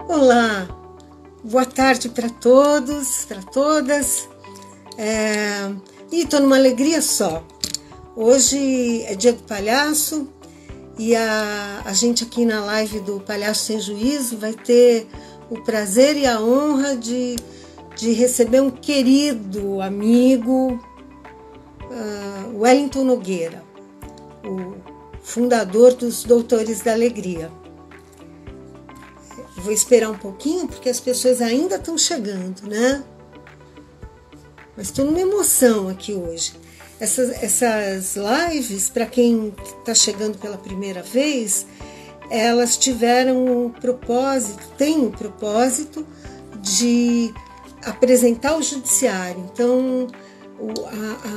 Olá, boa tarde para todos, para todas. E estou numa alegria só. Hoje é dia do palhaço e a gente aqui na live do Palhaço Sem Juízo vai ter o prazer e a honra de receber um querido amigo, Wellington Nogueira, o fundador dos Doutores da Alegria. Vou esperar um pouquinho porque as pessoas ainda estão chegando, né? Mas estou numa emoção aqui hoje. Essas lives, para quem está chegando pela primeira vez, elas tiveram têm o propósito de apresentar o judiciário. Então,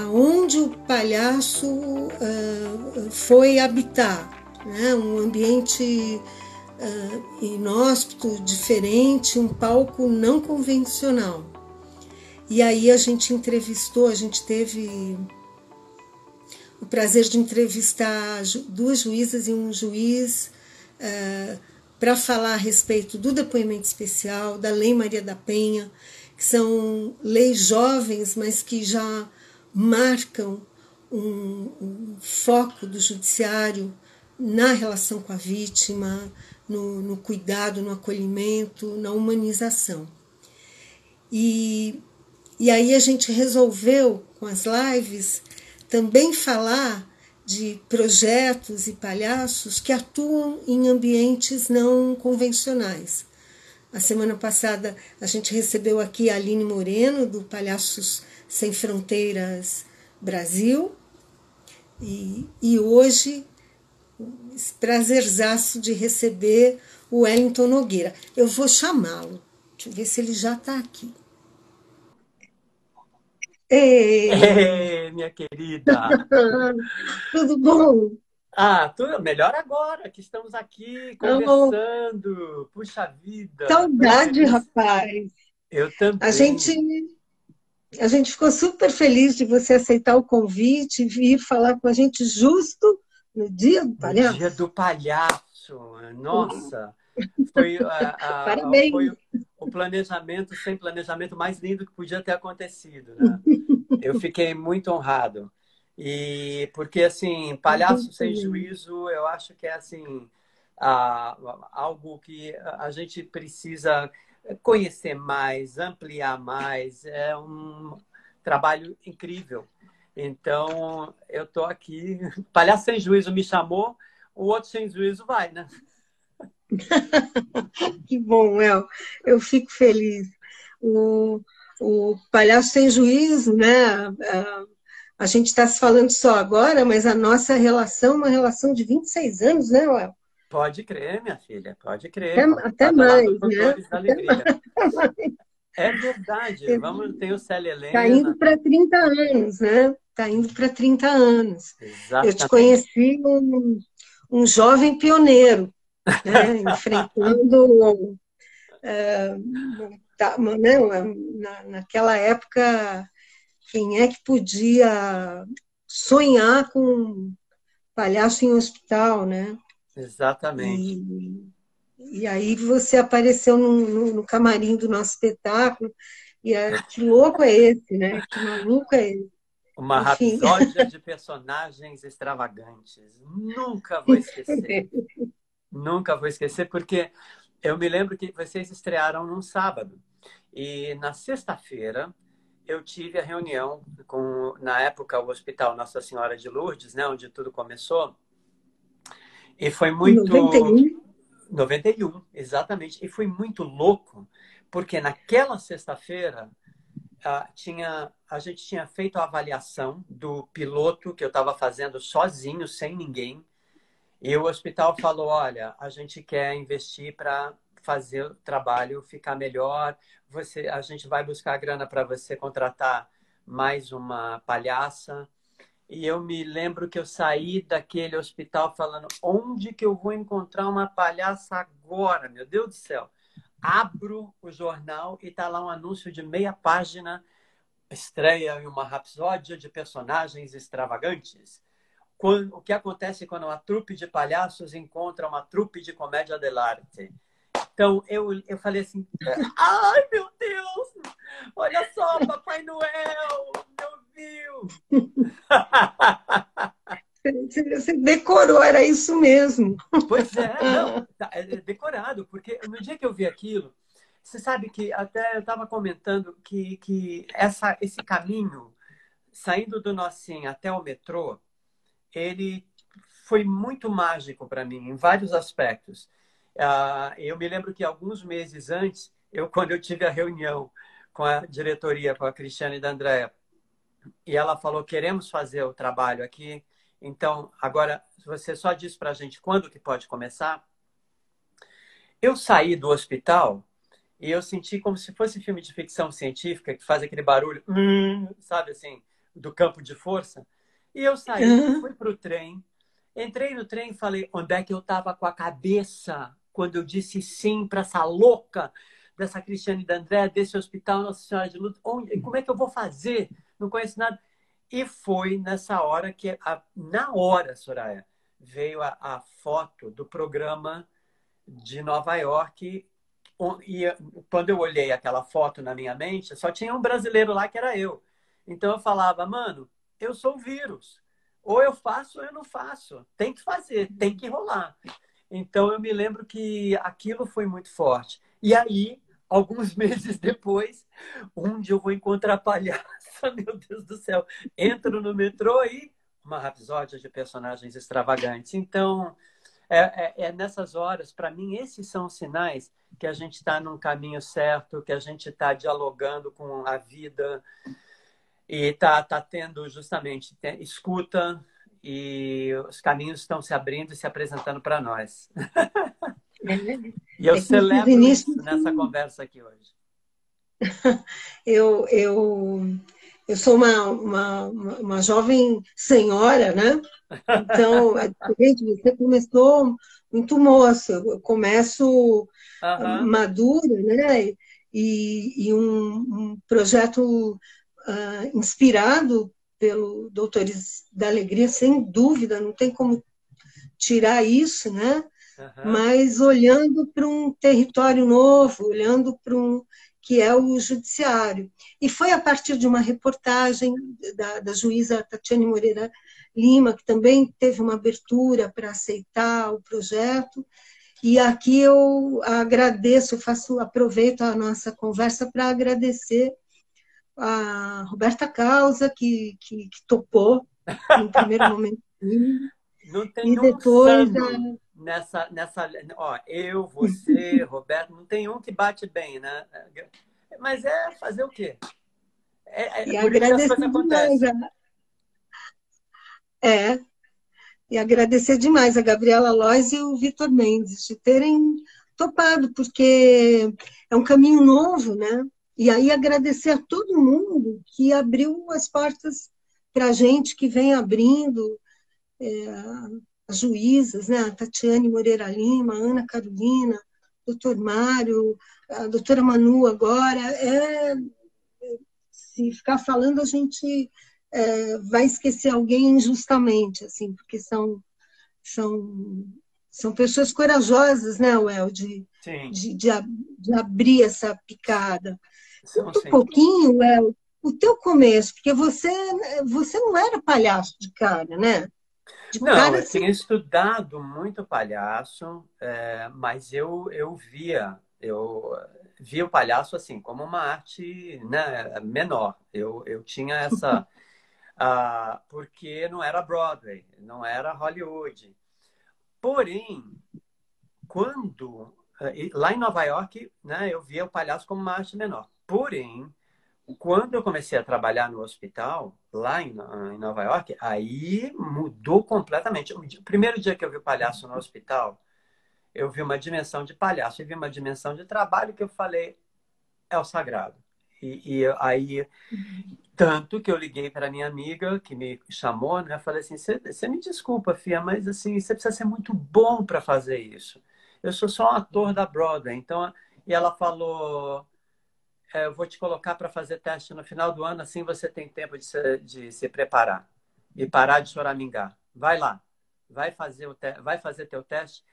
aonde o palhaço foi habitar, né? Um ambiente inóspito, diferente, um palco não convencional. E aí a gente teve o prazer de entrevistar duas juízas e um juiz para falar a respeito do depoimento especial, da Lei Maria da Penha, que são leis jovens, mas que já marcam um foco do judiciário na relação com a vítima, no cuidado, no acolhimento, na humanização. E aí a gente resolveu, com as lives, também falar de projetos e palhaços que atuam em ambientes não convencionais. A semana passada a gente recebeu aqui a Aline Moreno, do Palhaços Sem Fronteiras Brasil, e hoje esse prazerzaço de receber o Wellington Nogueira. Eu vou chamá-lo. Deixa eu ver se ele já está aqui. Ei, minha querida! Tudo bom? Tudo melhor agora que estamos aqui conversando. Puxa vida! Tão Saudade, feliz. rapaz. Eu A também. gente ficou super feliz de você aceitar o convite e vir falar com a gente justo no Dia do No dia Palhaço. do palhaço. Nossa! Foi, Parabéns. foi o planejamento, sem planejamento, mais lindo que podia ter acontecido, né? Eu fiquei muito honrado. E porque, assim, palhaço sem juízo, eu acho que é, assim, algo que a gente precisa conhecer mais, ampliar mais. É um trabalho incrível. Então, eu estou aqui. Palhaço sem juízo me chamou, o outro sem juízo vai, né? Que bom, El. Eu fico feliz. O, o Palhaço Sem Juízo, né? A gente está se falando só agora, mas a nossa relação é uma relação de 26 anos, né, El? Pode crer, minha filha, pode crer. Até Convidada lá mais, dos né? Doutores da Alegria. É verdade. Tem o Célia Está indo Helena. para 30 anos, né? Está indo para 30 anos. Eu te Exatamente. conheci um jovem pioneiro, né? Enfrentando né? Naquela época, quem é que podia sonhar com palhaço em hospital, né? Exatamente. E aí você apareceu no camarim do nosso espetáculo, que louco é esse, né? Que maluco é esse? Uma Enfim, rapsódia de personagens extravagantes. Nunca vou esquecer. Nunca vou esquecer, porque eu me lembro que vocês estrearam num sábado. E na sexta-feira eu tive a reunião com, na época, o Hospital Nossa Senhora de Lourdes, né, onde tudo começou. E foi em 91. muito 91, exatamente. E foi muito louco, porque naquela sexta-feira a gente tinha feito a avaliação do piloto que eu estava fazendo sozinho, sem ninguém. E o hospital falou, olha, a gente quer investir para fazer o trabalho ficar melhor. A gente vai buscar grana para você contratar mais uma palhaça. E eu me lembro que eu saí daquele hospital falando, onde que eu vou encontrar uma palhaça agora? Meu Deus do céu. Abro o jornal e tá lá um anúncio de meia página, estreia em uma rapsódia de personagens extravagantes. O que acontece quando uma trupe de palhaços encontra uma trupe de comédia dell'arte? Então, eu falei assim, ai, meu Deus, olha só, Papai Noel, me ouviu. Você decorou, era isso mesmo. Pois é, não, é decorado, porque no dia que eu vi aquilo, você sabe que até eu estava comentando que esse caminho, saindo do Nocinha até o metrô, ele foi muito mágico para mim, em vários aspectos. Eu me lembro que alguns meses antes, quando eu tive a reunião com a diretoria, com a Cristiane e da Andréa, e ela falou, queremos fazer o trabalho aqui, então, agora, você só diz para a gente quando que pode começar. Eu saí do hospital e eu senti como se fosse filme de ficção científica que faz aquele barulho, sabe assim, do campo de força. E eu saí, fui para o trem, entrei no trem e falei, onde é que eu estava com a cabeça quando eu disse sim para essa louca dessa Cristiane D'André, desse hospital Nossa Senhora de Lourdes? Como é que eu vou fazer? Não conheço nada. E foi nessa hora que, na hora, Soraya, veio a foto do programa de Nova York. E quando eu olhei aquela foto na minha mente, só tinha um brasileiro lá que era eu. Então eu falava, mano, eu sou o vírus. Ou eu faço ou eu não faço. Tem que fazer, tem que rolar. Então eu me lembro que aquilo foi muito forte. E aí, alguns meses depois, onde eu vou encontrar palhaça, meu Deus do céu. Entro no metrô e uma rapsódia de personagens extravagantes. Então, nessas horas, para mim, esses são os sinais que a gente está num caminho certo, que a gente está dialogando com a vida e tá tendo justamente escuta e os caminhos estão se abrindo e se apresentando para nós. E eu celebro isso nessa conversa aqui hoje. Eu, eu, eu sou uma jovem senhora, né? Então, você começou muito moça, eu começo madura, né? E um projeto inspirado pelo Doutores da Alegria, sem dúvida, não tem como tirar isso, né? Mas olhando para um território novo, olhando para que é o judiciário. E foi a partir de uma reportagem da juíza Tatiane Moreira Lima, que também teve uma abertura para aceitar o projeto. E aqui eu agradeço, aproveito a nossa conversa para agradecer a Roberta Causa, que topou no primeiro momento. Não tem e depois nessa ó, eu, você, Roberto, não tem um que bate bem, né? Mas é fazer o quê? E agradecer demais e agradecer demais a Gabriela Lois e o Vitor Mendes de terem topado, porque é um caminho novo, né? E aí agradecer a todo mundo que abriu as portas para a gente, que vem abrindo, as juízas, né? A Tatiane Moreira Lima, a Ana Carolina, o doutor Mário, a doutora Manu agora. Se ficar falando, a gente vai esquecer alguém injustamente, assim, porque são pessoas corajosas, né, Well, de abrir essa picada. Conta um pouquinho, Well, o teu começo, porque você não era palhaço de cara, né? Não, eu tinha estudado muito palhaço, mas eu via o palhaço assim como uma arte, né, menor. Eu tinha essa porque não era Broadway, não era Hollywood. Porém, quando lá em Nova York, né, eu via o palhaço como uma arte menor. Porém, quando eu comecei a trabalhar no hospital, lá em Nova York, aí mudou completamente. O primeiro dia que eu vi o palhaço no hospital, eu vi uma dimensão de palhaço, eu vi uma dimensão de trabalho que eu falei, é o sagrado. E aí, tanto que eu liguei para minha amiga, que me chamou, né? Eu falei assim, você me desculpa, filha, mas assim, você precisa ser muito bom para fazer isso. Eu sou só um ator da Broadway. Então, e ela falou... eu vou te colocar para fazer teste no final do ano, assim você tem tempo de se preparar e parar de choramingar. Vai lá, vai fazer teu teste.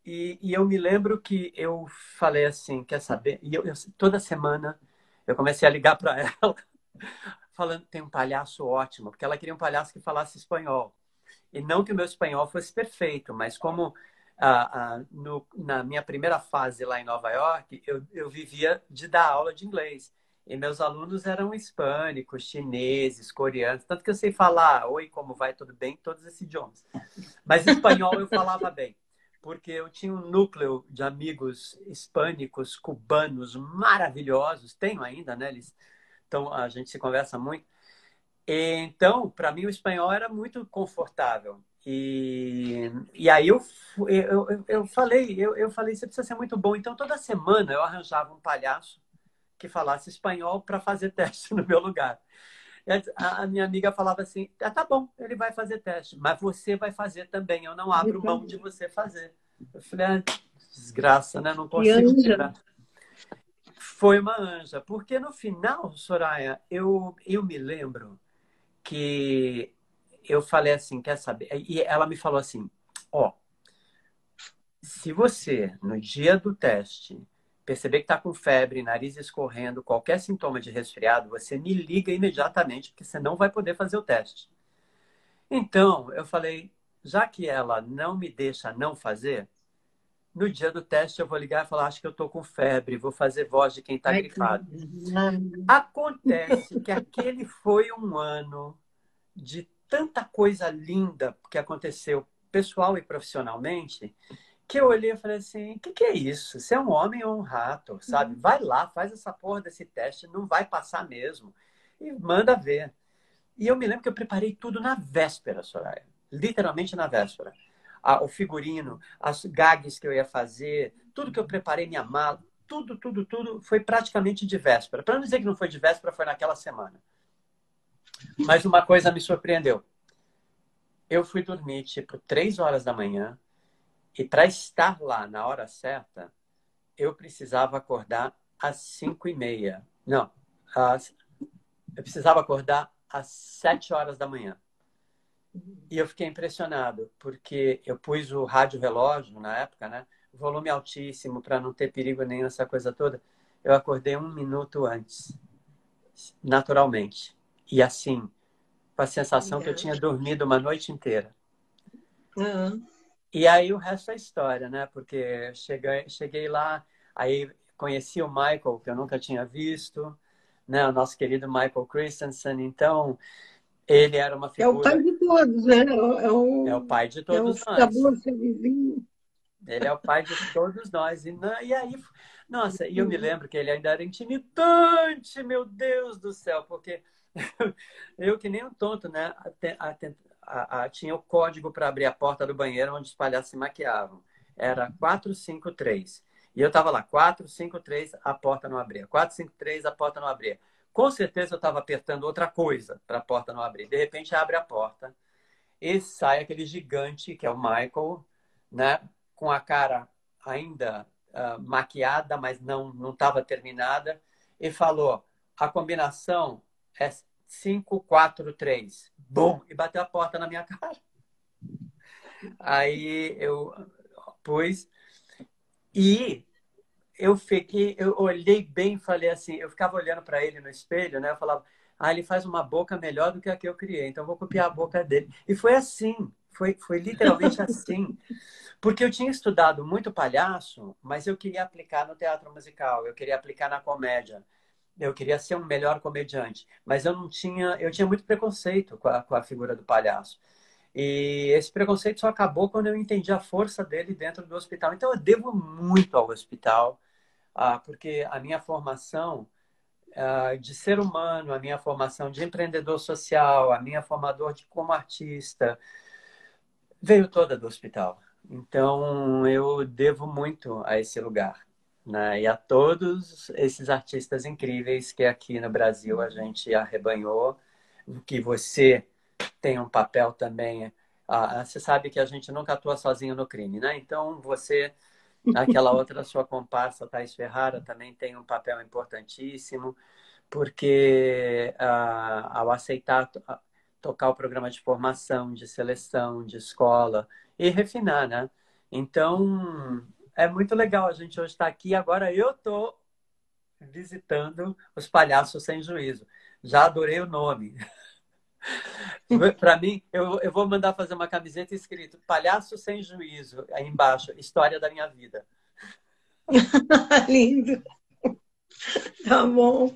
E eu me lembro que eu falei assim, quer saber? E toda semana eu comecei a ligar para ela, falando, tem um palhaço ótimo, porque ela queria um palhaço que falasse espanhol. E não que o meu espanhol fosse perfeito, mas como na minha primeira fase lá em Nova York, eu vivia de dar aula de inglês. E meus alunos eram hispânicos, chineses, coreanos, tanto que eu sei falar oi, como vai, tudo bem, todos esses idiomas. Mas espanhol eu falava bem, porque eu tinha um núcleo de amigos hispânicos, cubanos, maravilhosos, tenho ainda, né? Então a gente se conversa muito. Então, para mim, o espanhol era muito confortável. E aí eu falei, você precisa ser muito bom. Então, toda semana eu arranjava um palhaço que falasse espanhol para fazer teste no meu lugar. E a minha amiga falava assim, tá bom, ele vai fazer teste, mas você vai fazer também, eu não abro mão de você fazer. Eu falei, desgraça, né? Não Que consigo anja. tirar. Foi uma anja, porque no final, Soraya, eu me lembro que eu falei assim, quer saber? E ela me falou assim, ó, se você, no dia do teste, perceber que está com febre, nariz escorrendo, qualquer sintoma de resfriado, você me liga imediatamente, porque você não vai poder fazer o teste. Então, eu falei, já que ela não me deixa não fazer, no dia do teste eu vou ligar e falar, acho que eu estou com febre, vou fazer voz de quem está Ai, que gripado. maravilha. Acontece que aquele foi um ano de tanta coisa linda que aconteceu pessoal e profissionalmente, que eu olhei e falei assim, o que é isso? Você é um homem ou um rato, sabe? Vai lá, faz essa porra desse teste, não vai passar mesmo. E manda ver. E eu me lembro que eu preparei tudo na véspera, Soraya. Literalmente na véspera. O figurino, as gags que eu ia fazer, tudo que eu preparei, minha mala, tudo foi praticamente de véspera. Para não dizer que não foi de véspera, foi naquela semana. Mas uma coisa me surpreendeu. Eu fui dormir tipo 3 horas da manhã e para estar lá na hora certa, eu precisava acordar às 5:30. Não, às... eu precisava acordar às 7 horas da manhã. E eu fiquei impressionado, porque eu pus o rádio relógio na época, né? Volume altíssimo para não ter perigo nenhum, essa coisa toda. Eu acordei 1 minuto antes, naturalmente. E assim, com a sensação que eu Obrigada. tinha dormido uma noite inteira. Ah, E aí o resto é história, né? Porque cheguei lá, aí conheci o Michael, que eu nunca tinha visto, né? O nosso querido Michael Christensen. Então, ele era uma é o pai figura, de todos, né? é o pai de É o todos nós. famoso vizinho. Ele é o pai de todos nós. E aí, nossa, e eu me lembro que ele ainda era intimidante, meu Deus do céu, porque eu que nem um tonto, né? Tinha o código para abrir a porta do banheiro onde os palhaços se maquiavam. Era 453. E eu estava lá, 453, a porta não abria. 453, a porta não abria. Com certeza eu estava apertando outra coisa para a porta não abrir. De repente abre a porta e sai aquele gigante que é o Michael, né? Com a cara ainda maquiada, mas não estava terminada, e falou: a combinação é 543. Bum! E bateu a porta na minha cara. Aí eu pus e eu olhei bem e falei assim, eu ficava olhando para ele no espelho, né? Eu falava, ele faz uma boca melhor do que a que eu criei, então eu vou copiar a boca dele. E foi assim, foi literalmente assim. Porque eu tinha estudado muito palhaço, mas eu queria aplicar no teatro musical, eu queria aplicar na comédia. Eu queria ser um melhor comediante, mas eu tinha muito preconceito com a figura do palhaço. E esse preconceito só acabou quando eu entendi a força dele dentro do hospital. Então eu devo muito ao hospital, porque a minha formação de ser humano, a minha formação de empreendedor social, a minha formador de como artista, veio toda do hospital. Então, eu devo muito a esse lugar, né? E a todos esses artistas incríveis que aqui no Brasil a gente arrebanhou, que você tem um papel também. Você sabe que a gente nunca atua sozinho no crime, né? Então, você, aquela outra sua comparsa, Thaís Ferrara, também tem um papel importantíssimo, porque ao aceitar tocar o programa de formação, de seleção, de escola e refinar, né? Então, é muito legal a gente hoje estar aqui. Agora eu estou visitando os Palhaços Sem Juízo. Já adorei o nome. Para mim, eu vou mandar fazer uma camiseta escrito Palhaço Sem Juízo, aí embaixo, história da minha vida. Lindo, tá bom.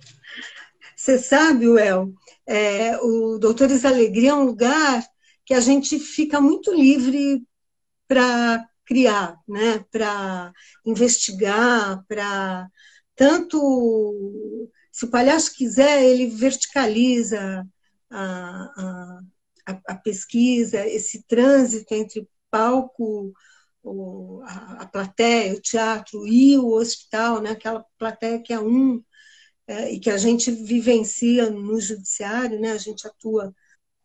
Você sabe, Well, o Doutores Alegria é um lugar que a gente fica muito livre para criar, né? Para investigar, para tanto se o palhaço quiser, ele verticaliza a, a pesquisa, esse trânsito entre palco, a plateia, o teatro e o hospital, né? Aquela plateia que é e que a gente vivencia no judiciário, né? A gente atua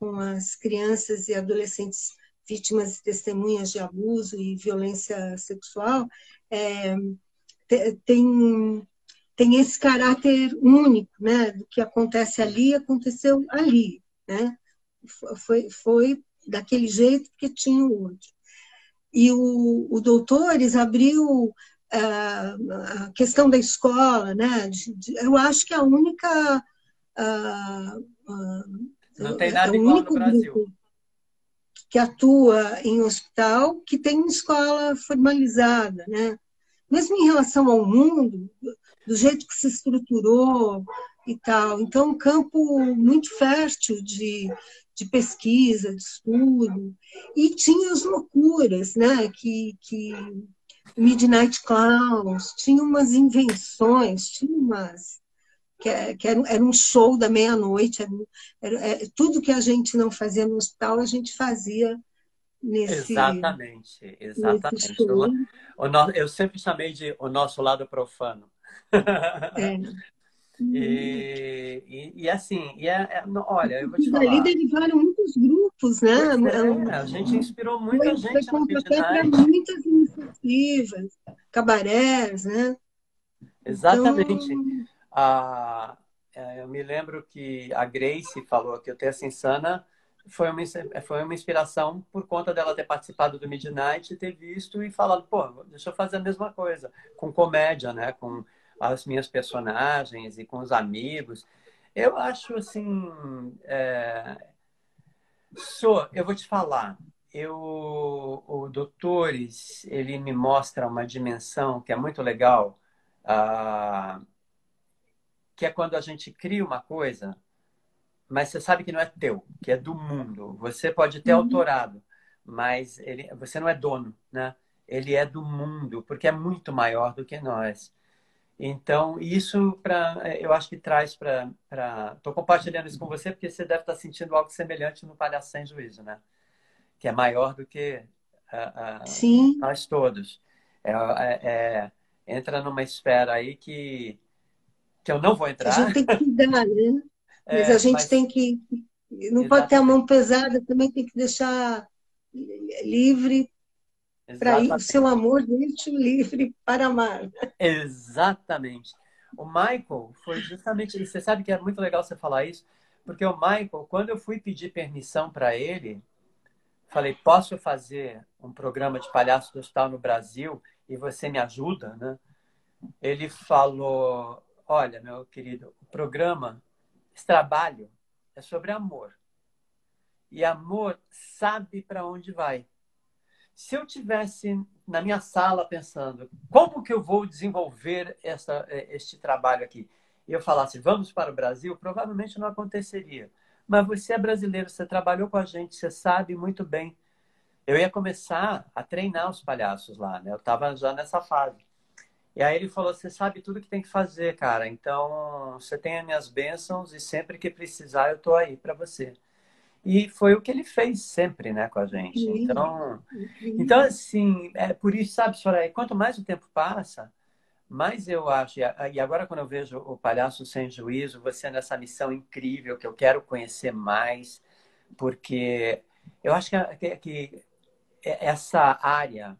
com as crianças e adolescentes vítimas e testemunhas de abuso e violência sexual, é, tem, tem esse caráter único, né? Do que acontece ali, aconteceu ali, né? Foi daquele jeito que tinha o outro. E o Doutores abriu a questão da escola, né? Eu acho que é a única Não tem é nada o igual no único Brasil. grupo que atua em hospital que tem escola formalizada, né? Mesmo em relação ao mundo, do jeito que se estruturou e tal. Então, um campo muito fértil de pesquisa, de estudo. E tinha as loucuras, né? Que Midnight Clowns, tinha umas invenções, tinha umas que era um show da meia-noite, tudo que a gente não fazia no hospital, a gente fazia Exatamente, nesse exatamente. show. Eu sempre chamei de o nosso lado profano. É. E assim, olha, eu vou te E dali falar. derivaram muitos grupos, né? Pois é, a gente inspirou muita Foi gente no pontapé para Midnight. muitas iniciativas, cabarés, né? Exatamente. Então, Eu me lembro que a Grace falou que o Terça Insana foi uma inspiração por conta dela ter participado do Midnight, ter visto e falado, pô, deixa eu fazer a mesma coisa, com comédia, né? Com as minhas personagens e com os amigos. Eu acho assim, eu vou te falar, o Doutores, ele me mostra uma dimensão que é muito legal, ah, que é quando a gente cria uma coisa, mas você sabe que não é teu, que é do mundo. Você pode ter autorado, mas você não é dono, né? Ele é do mundo, porque é muito maior do que nós. Então, isso eu acho que traz para. Estou compartilhando isso com você porque você deve estar sentindo algo semelhante no Palhaço Sem Juízo, né? Que é maior do que sim, nós todos. Entra numa esfera aí que eu não vou que a gente entrar, tem que cuidar, né? Mas a gente mas tem que. Não pode ter a exatamente, mão pesada, também tem que deixar livre para ir. O seu exatamente, amor deixe-o livre para amar. exatamente. O Michael foi justamente, e você sabe que é muito legal você falar isso, porque o Michael, quando eu fui pedir permissão para ele, falei, posso fazer um programa de palhaço do hospital no Brasil e você me ajuda, né? Ele falou, olha, meu querido, o programa, esse trabalho é sobre amor. E amor sabe para onde vai. Se eu tivesse na minha sala pensando como que eu vou desenvolver este trabalho aqui, e eu falasse vamos para o Brasil, provavelmente não aconteceria. Mas você é brasileiro, você trabalhou com a gente, você sabe muito bem. Eu ia começar a treinar os palhaços lá, né? Eu estava já nessa fase. E aí ele falou: você sabe tudo que tem que fazer, cara. Então você tem as minhas bênçãos e sempre que precisar eu tô aí para você. E foi o que ele fez sempre, né, com a gente. Incrível, Então incrível. assim, é por isso, sabe, Soraya, quanto mais o tempo passa, mais eu acho. E agora, quando eu vejo o Palhaço Sem Juízo, você nessa missão incrível que eu quero conhecer mais, porque eu acho que essa área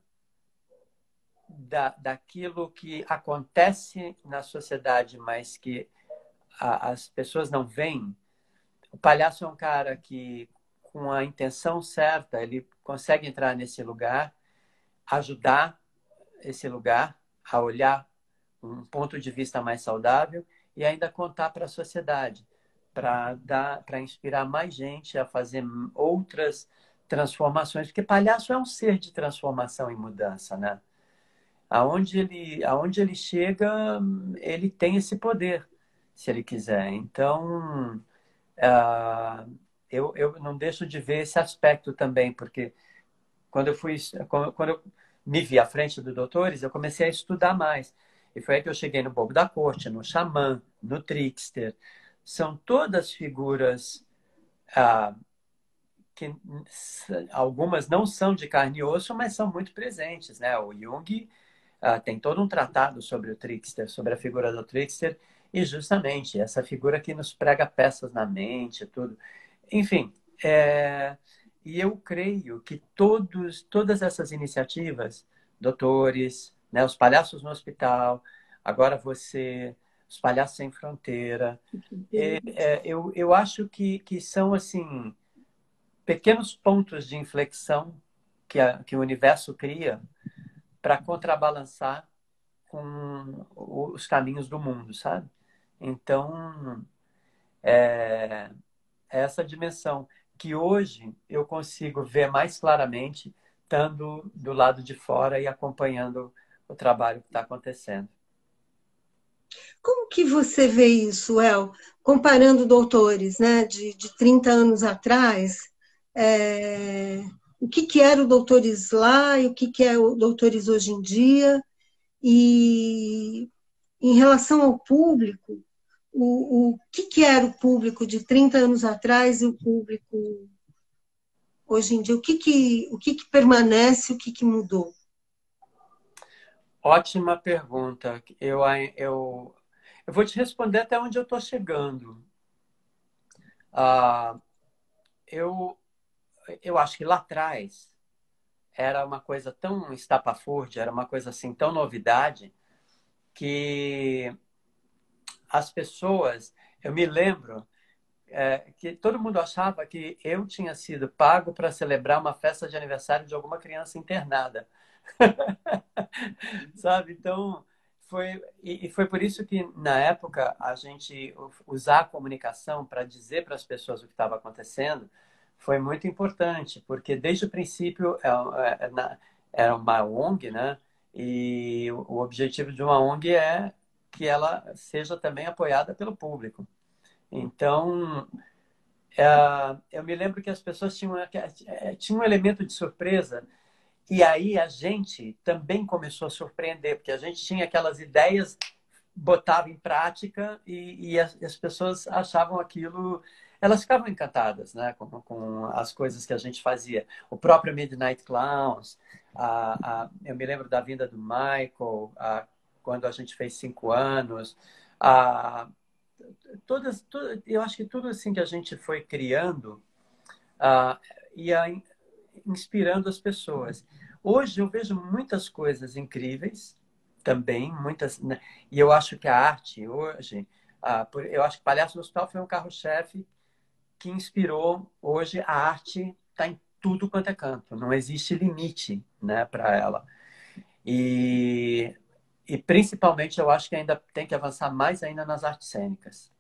daquilo que acontece na sociedade, mas que as pessoas não veem. O palhaço é um cara que, com a intenção certa, ele consegue entrar nesse lugar, ajudar esse lugar a olhar um ponto de vista mais saudável e ainda contar para a sociedade, para inspirar mais gente a fazer outras transformações, porque palhaço é um ser de transformação e mudança, né? Aonde ele chega, ele tem esse poder, se ele quiser. Então, eu não deixo de ver esse aspecto também, porque quando eu me vi à frente dos doutores, eu comecei a estudar mais. E foi aí que eu cheguei no Bobo da Corte, no Xamã, no Trickster. São todas figuras ah, que algumas não são de carne e osso, mas são muito presentes, né? O Jung tem todo um tratado sobre o Trickster, sobre a figura do Trickster, e justamente essa figura que nos prega peças na mente, tudo. Enfim, e eu creio que todas essas iniciativas, doutores, né, os palhaços no hospital, agora você, os palhaços sem fronteira, eu acho que são assim pequenos pontos de inflexão que o universo cria para contrabalançar com os caminhos do mundo, sabe? Então, é essa dimensão que hoje eu consigo ver mais claramente estando do lado de fora e acompanhando o trabalho que está acontecendo. Como que você vê isso, El? Comparando doutores, né, de 30 anos atrás, o que era o doutores lá e o que é o doutores hoje em dia? E em relação ao público, o que era o público de 30 anos atrás e o público hoje em dia? O que permanece, o que mudou? Ótima pergunta. Eu vou te responder até onde eu estou chegando. Ah, eu, eu acho que lá atrás era uma coisa tão estapafúrdia, era uma coisa assim tão novidade, que as pessoas, eu me lembro que todo mundo achava que eu tinha sido pago para celebrar uma festa de aniversário de alguma criança internada. Sabe? Então, foi por isso que, na época, a gente usar a comunicação para dizer para as pessoas o que estava acontecendo foi muito importante, porque desde o princípio era uma ONG, né? E o objetivo de uma ONG é que ela seja também apoiada pelo público. Então, eu me lembro que as pessoas tinham um elemento de surpresa e aí a gente também começou a surpreender, porque a gente tinha aquelas ideias, botava em prática e as pessoas achavam aquilo, elas ficavam encantadas, né, com as coisas que a gente fazia. O próprio Midnight Clowns, eu me lembro da vinda do Michael, quando a gente fez 5 anos, a, eu acho que tudo assim que a gente foi criando ia inspirando as pessoas. Hoje eu vejo muitas coisas incríveis também, muitas, né? E eu acho que a arte hoje, eu acho que Palhaço no Hospital foi um carro-chefe que inspirou. Hoje a arte está em tudo quanto é canto, não existe limite, né, para ela. E, e principalmente eu acho que ainda tem que avançar mais ainda nas artes cênicas,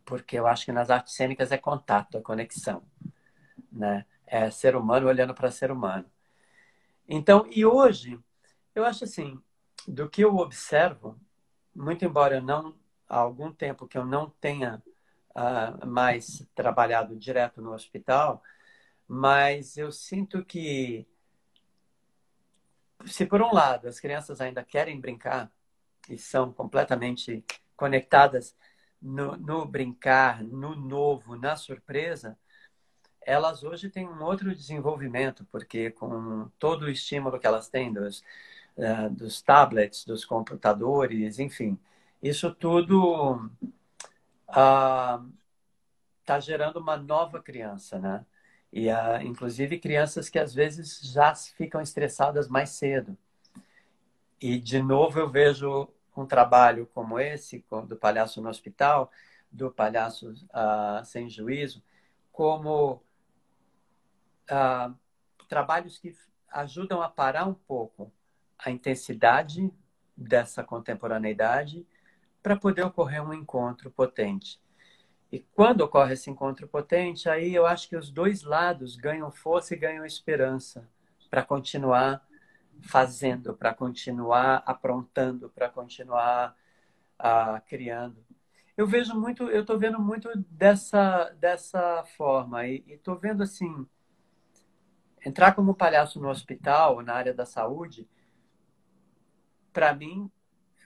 porque eu acho que nas artes cênicas é contato, é conexão, né? É ser humano olhando para ser humano. Então, e hoje, eu acho assim, do que eu observo, muito embora eu não, há algum tempo que eu não tenha mais trabalhado direto no hospital, mas eu sinto que, se por um lado as crianças ainda querem brincar e são completamente conectadas no brincar, no novo, na surpresa, elas hoje têm um outro desenvolvimento, porque com todo o estímulo que elas têm dos tablets, dos computadores, enfim, isso tudo está gerando uma nova criança, né? E, inclusive, crianças que às vezes já ficam estressadas mais cedo. E, de novo, eu vejo um trabalho como esse, do Palhaço no Hospital, do Palhaço Sem Juízo, como trabalhos que ajudam a parar um pouco a intensidade dessa contemporaneidade para poder ocorrer um encontro potente. E quando ocorre esse encontro potente, aí eu acho que os dois lados ganham força e ganham esperança para continuar fazendo, para continuar aprontando, para continuar criando. Eu vejo muito, eu estou vendo muito dessa forma e estou vendo assim, entrar como palhaço no hospital, na área da saúde, para mim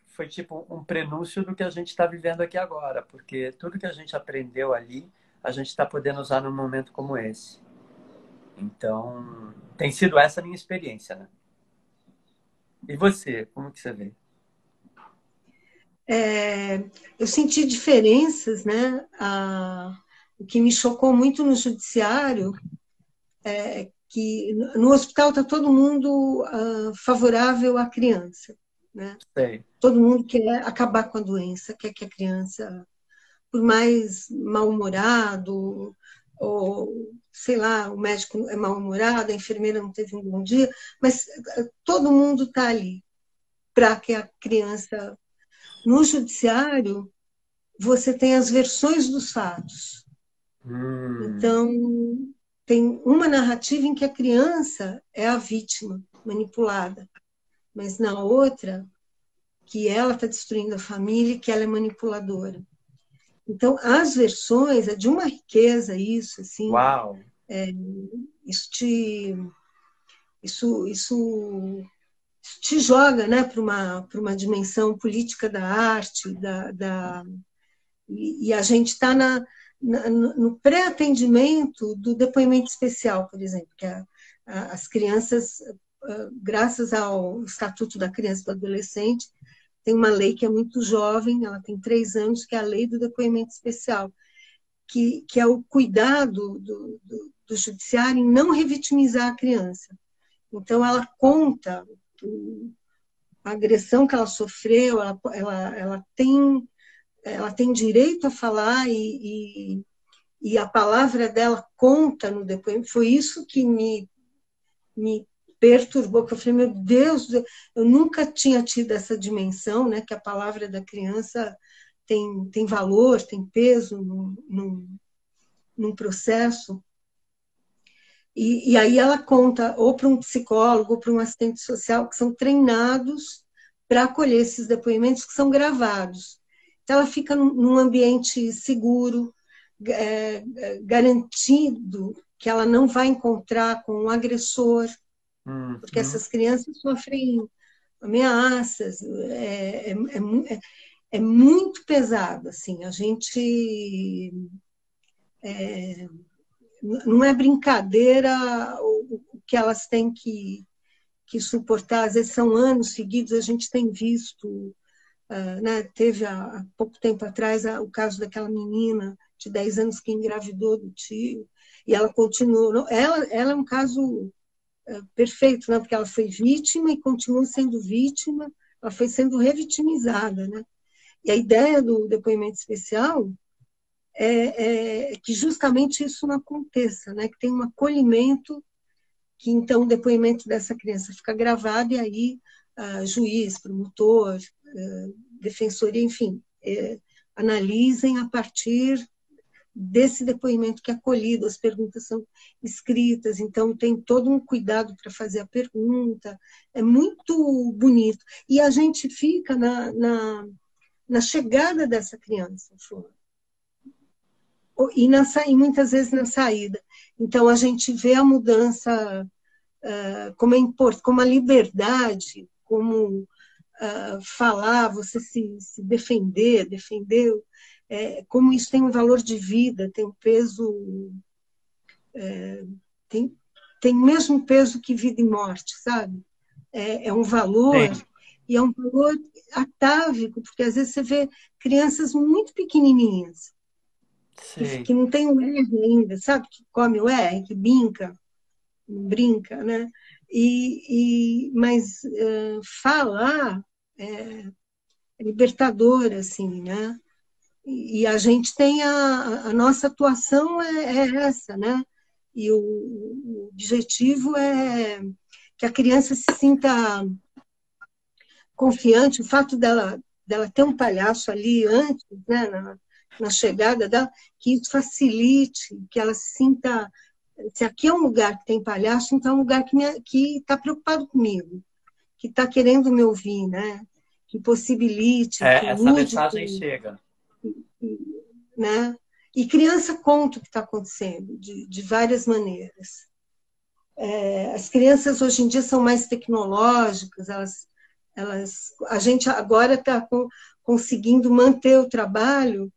foi tipo um prenúncio do que a gente está vivendo aqui agora, porque tudo que a gente aprendeu ali, a gente está podendo usar num momento como esse. Então, tem sido essa a minha experiência, né? E você, como que você vê? Eu senti diferenças, né? O que me chocou muito no judiciário é que no hospital está todo mundo favorável à criança, né? Sei. Todo mundo quer acabar com a doença, quer que a criança, por mais mal-humorado, ou sei lá, o médico é mal-humorado, a enfermeira não teve um bom dia, mas todo mundo está ali para que a criança. No judiciário, você tem as versões dos fatos. Então, tem uma narrativa em que a criança é a vítima manipulada, mas na outra, que ela está destruindo a família e que ela é manipuladora. Então, as versões, é de uma riqueza isso, assim. Uau! Isso te, isso te joga, né, para uma dimensão política da arte, e a gente está no pré-atendimento do depoimento especial, por exemplo, que as crianças, graças ao Estatuto da Criança e do Adolescente, tem uma lei que é muito jovem, ela tem 3 anos, que é a lei do depoimento especial, que é o cuidado do judiciário em não revitimizar a criança. Então, ela conta a agressão que ela sofreu, ela tem direito a falar e a palavra dela conta no depoimento. Foi isso que me perturbou, que eu falei, meu Deus, eu nunca tinha tido essa dimensão, né, que a palavra da criança tem valor, tem peso num processo. E aí ela conta ou para um psicólogo ou para um assistente social que são treinados para acolher esses depoimentos que são gravados. Então ela fica num ambiente seguro, garantido que ela não vai encontrar com um agressor, porque essas crianças sofrem ameaças, é muito pesado, assim, a gente não é brincadeira o que elas têm que suportar, às vezes são anos seguidos, a gente tem visto, né, teve há pouco tempo atrás o caso daquela menina de 10 anos que engravidou do tio, e ela continuou, ela é um caso perfeito, né, porque ela foi vítima e continua sendo vítima, ela foi sendo revitimizada, né? E a ideia do depoimento especial é que justamente isso não aconteça, né? Que tem um acolhimento, que então o depoimento dessa criança fica gravado e aí juiz, promotor, defensoria, enfim, analisem a partir desse depoimento que é acolhido, as perguntas são escritas, então tem todo um cuidado para fazer a pergunta, é muito bonito. E a gente fica na chegada dessa criança, e muitas vezes na saída. Então, a gente vê a mudança como é importante, como a liberdade, como falar, você se defender, como isso tem um valor de vida, tem um peso, tem o mesmo peso que vida e morte, sabe? É um valor, Sim. e é um valor atávico, porque às vezes você vê crianças muito pequenininhas, que não tem o R ainda, sabe? Que come o R, que brinca, né? Mas falar é libertador, assim, né? E a gente tem a nossa atuação é essa, né? E o objetivo é que a criança se sinta confiante, o fato dela ter um palhaço ali antes, né, na chegada dela, que isso facilite, que ela se sinta, se aqui é um lugar que tem palhaço, então é um lugar que está preocupado comigo, que está querendo me ouvir, né, que possibilite, que Essa mude, mensagem chega. né, e criança conta o que está acontecendo, de várias maneiras. As crianças hoje em dia são mais tecnológicas, a gente agora está conseguindo manter o trabalho,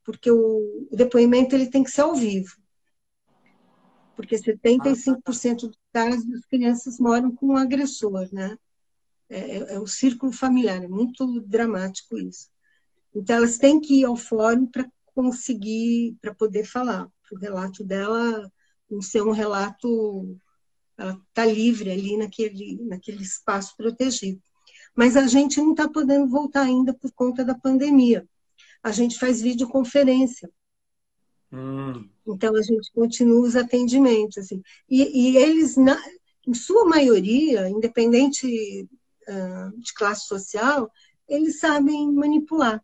porque o depoimento ele tem que ser ao vivo, porque 75% dos casos as crianças moram com um agressor, né? É o círculo familiar, é muito dramático isso. Então elas têm que ir ao fórum para conseguir, para poder falar. O relato dela não ser um relato, ela está livre ali naquele espaço protegido. Mas a gente não está podendo voltar ainda por conta da pandemia. A gente faz videoconferência. Então, a gente continua os atendimentos. Assim. E eles, em sua maioria, independente de classe social, eles sabem manipular.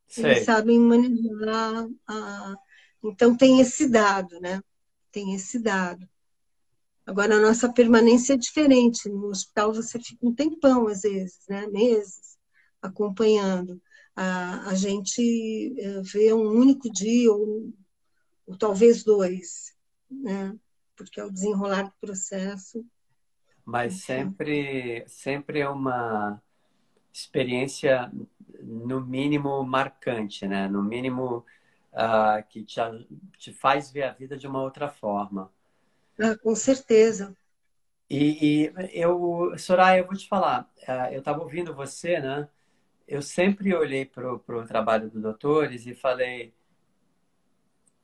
Sei. Eles sabem manipular. Então, tem esse dado, né? Tem esse dado. Agora, a nossa permanência é diferente. No hospital, você fica um tempão, às vezes, né? Meses, acompanhando. A gente vê um único dia, ou talvez dois, né? Porque é o desenrolar do processo. Mas sempre é uma experiência, no mínimo, marcante, né? No mínimo, que te faz ver a vida de uma outra forma. Com certeza. Soraya, eu vou te falar, eu estava ouvindo você, né? Eu sempre olhei para o trabalho do Doutores e falei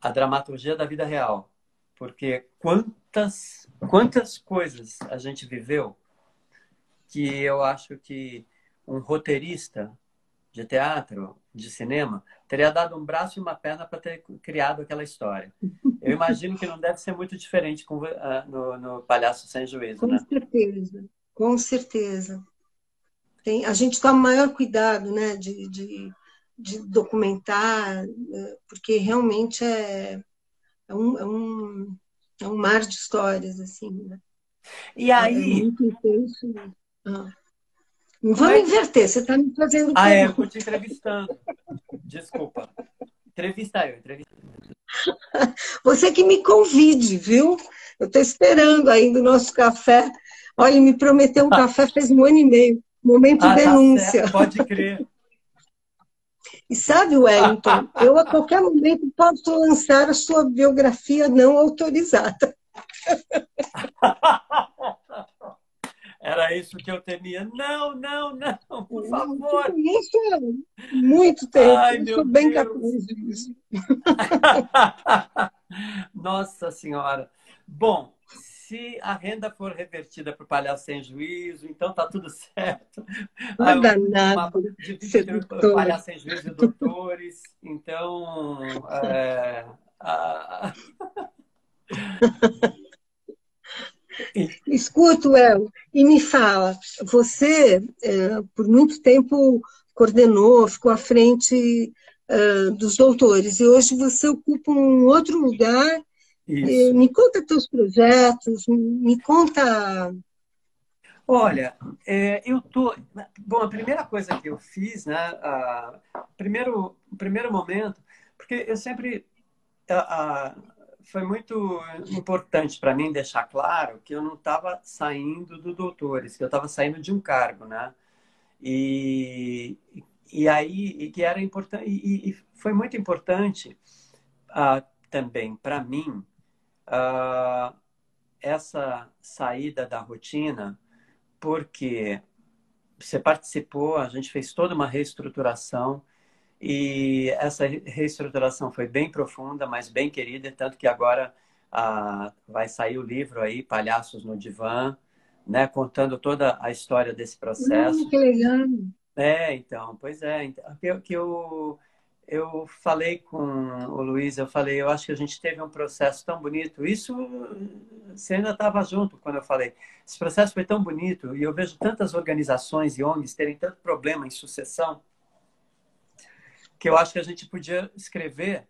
a dramaturgia da vida real, porque quantas coisas a gente viveu que eu acho que um roteirista de teatro, de cinema, teria dado um braço e uma perna para ter criado aquela história. Eu imagino que não deve ser muito diferente no Palhaço Sem Juízo, Com né? certeza, com certeza. A gente toma maior cuidado, né, de documentar, porque realmente é um mar de histórias, assim, né? E É aí, muito intenso. Não como é vamos que... inverter, você está me fazendo Eu estou pergunta. te entrevistando. Desculpa. Entrevista eu. Você que me convide, viu? Eu estou esperando ainda o nosso café. Olha, me prometeu um café faz um ano e meio. Momento Tá certo, denúncia. pode crer. E sabe, Wellington, eu a qualquer momento posso lançar a sua biografia não autorizada. Era isso que eu temia. Não, não, não, por favor. Isso há muito tempo, Ai, eu meu sou bem Deus. capaz disso. Nossa Senhora. Bom, se a renda for revertida para o Palhaço Sem Juízo, então tá tudo certo. Nada, nada, Divide entre o sedutor. Palhaço Sem Juízo e o Doutores. Então, ah, Escuto, El, e me fala, você, por muito tempo, coordenou, ficou à frente dos doutores, e hoje você ocupa um outro lugar. isso. Me conta teus projetos, me conta. Olha, eu tô. Bom, a primeira coisa que eu fiz, né? O primeiro momento, porque eu sempre foi muito importante para mim deixar claro que eu não estava saindo do Doutores, que eu estava saindo de um cargo, né? E, e que era importante e foi muito importante também para mim essa saída da rotina, porque você participou, a gente fez toda uma reestruturação e essa reestruturação foi bem profunda, mas bem querida, tanto que agora vai sair o livro aí, Palhaços no Divã, né, contando toda a história desse processo. Que legal. Então, pois é, então, eu falei com o Luiz, eu falei, eu acho que a gente teve um processo tão bonito. Isso, você ainda estava junto quando eu falei. Esse processo foi tão bonito e eu vejo tantas organizações e ONGs terem tanto problema em sucessão que eu acho que a gente podia escrever,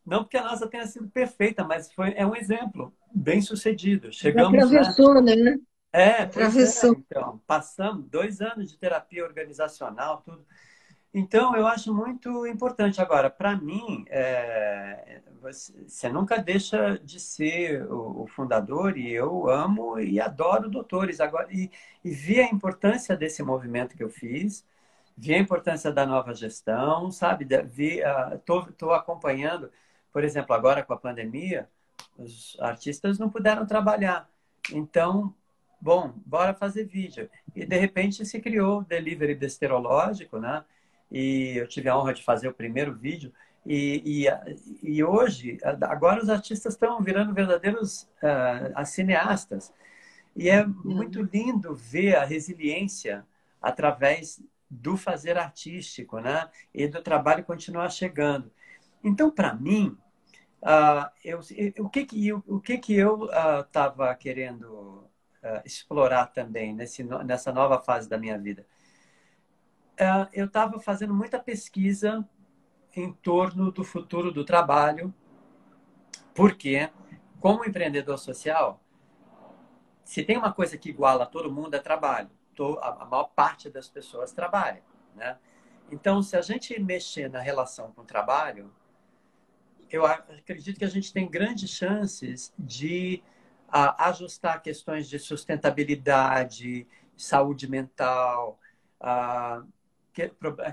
não porque a nossa tenha sido perfeita, mas é um exemplo bem sucedido. Chegamos lá. Atravessou, né? Pois é. Atravessou. Então, passamos 2 anos de terapia organizacional, tudo. Então, eu acho muito importante. Agora, para mim, você nunca deixa de ser o fundador, e eu amo e adoro doutores. Agora, e vi a importância desse movimento que eu fiz, vi a importância da nova gestão, sabe? Estou acompanhando, por exemplo, agora com a pandemia, os artistas não puderam trabalhar. Então, bom, bora fazer vídeo. E, de repente, se criou o delivery besteirológico, né? E eu tive a honra de fazer o primeiro vídeo. E hoje, agora os artistas estão virando verdadeiros cineastas. E é muito lindo ver a resiliência através do fazer artístico, né? E do trabalho continuar chegando. Então, para mim, o que eu estava querendo explorar também nessa nova fase da minha vida? Eu estava fazendo muita pesquisa em torno do futuro do trabalho, porque, como empreendedor social, se tem uma coisa que iguala todo mundo é trabalho. A maior parte das pessoas trabalha, né? Então, se a gente mexer na relação com o trabalho, eu acredito que a gente tem grandes chances de ajustar questões de sustentabilidade, saúde mental,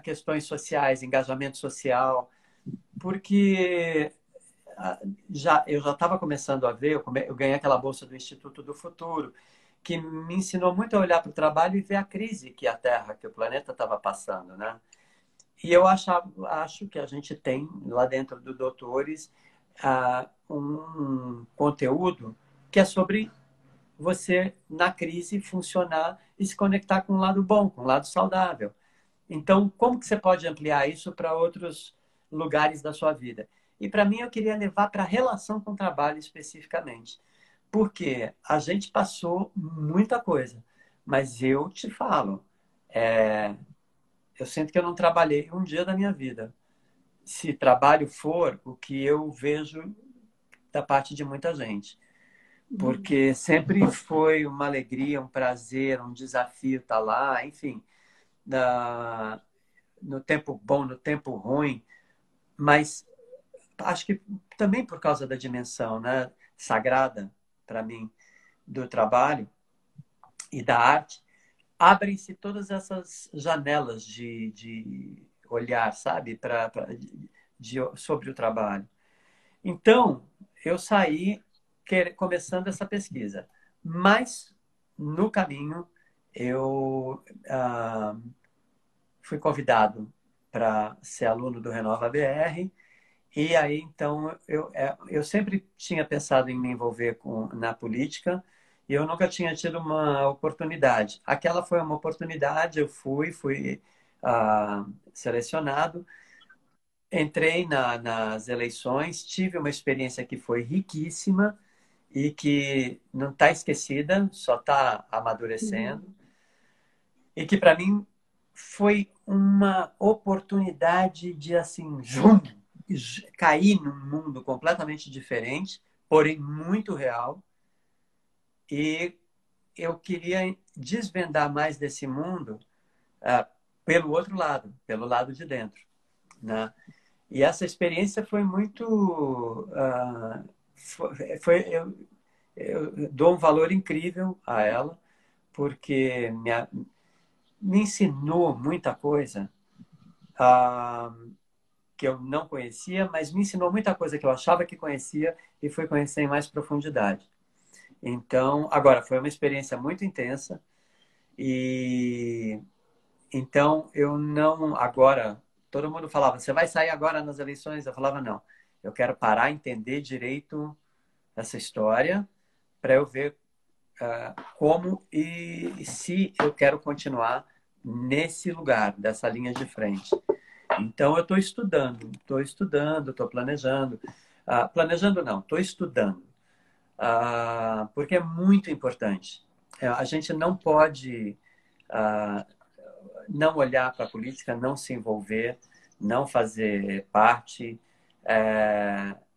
questões sociais, engajamento social, porque eu já estava começando a ver, eu ganhei aquela bolsa do Instituto do Futuro, que me ensinou muito a olhar para o trabalho e ver a crise que a Terra, que o planeta estava passando, né? E eu acho que a gente tem lá dentro do Doutores um conteúdo que é sobre você, na crise, funcionar e se conectar com um lado bom, com um lado saudável. Então, como que você pode ampliar isso para outros lugares da sua vida? E para mim, eu queria levar para a relação com o trabalho especificamente. Porque a gente passou muita coisa, mas eu te falo, eu sinto que eu não trabalhei um dia da minha vida. Se trabalho for o que eu vejo da parte de muita gente. Porque sempre foi uma alegria, um prazer, um desafio estar lá, enfim, no tempo bom, no tempo ruim, mas acho que também por causa da dimensão, né, sagrada para mim do trabalho e da arte, abrem-se todas essas janelas de olhar, sabe, sobre o trabalho. Então, eu saí começando essa pesquisa, mas no caminho eu fui convidado para ser aluno do Renova BR. E aí, então, eu sempre tinha pensado em me envolver na política e eu nunca tinha tido uma oportunidade. Aquela foi uma oportunidade, eu fui selecionado, entrei nas eleições, tive uma experiência que foi riquíssima e que não está esquecida, só está amadurecendo. E que, para mim, foi uma oportunidade de, assim, cair num mundo completamente diferente, porém muito real. E eu queria desvendar mais desse mundo pelo outro lado, pelo lado de dentro, né? E essa experiência foi muito... eu dou um valor incrível a ela, porque me ensinou muita coisa que eu não conhecia, mas me ensinou muita coisa que eu achava que conhecia e fui conhecer em mais profundidade. Então, agora, foi uma experiência muito intensa e então eu não agora todo mundo falava, você vai sair agora nas eleições? Eu falava, não, eu quero parar, entender direito essa história para eu ver como e se eu quero continuar nesse lugar, dessa linha de frente. Então, eu estou planejando. Planejando não, estou estudando. Porque é muito importante. A gente não pode não olhar para a política, não se envolver, não fazer parte.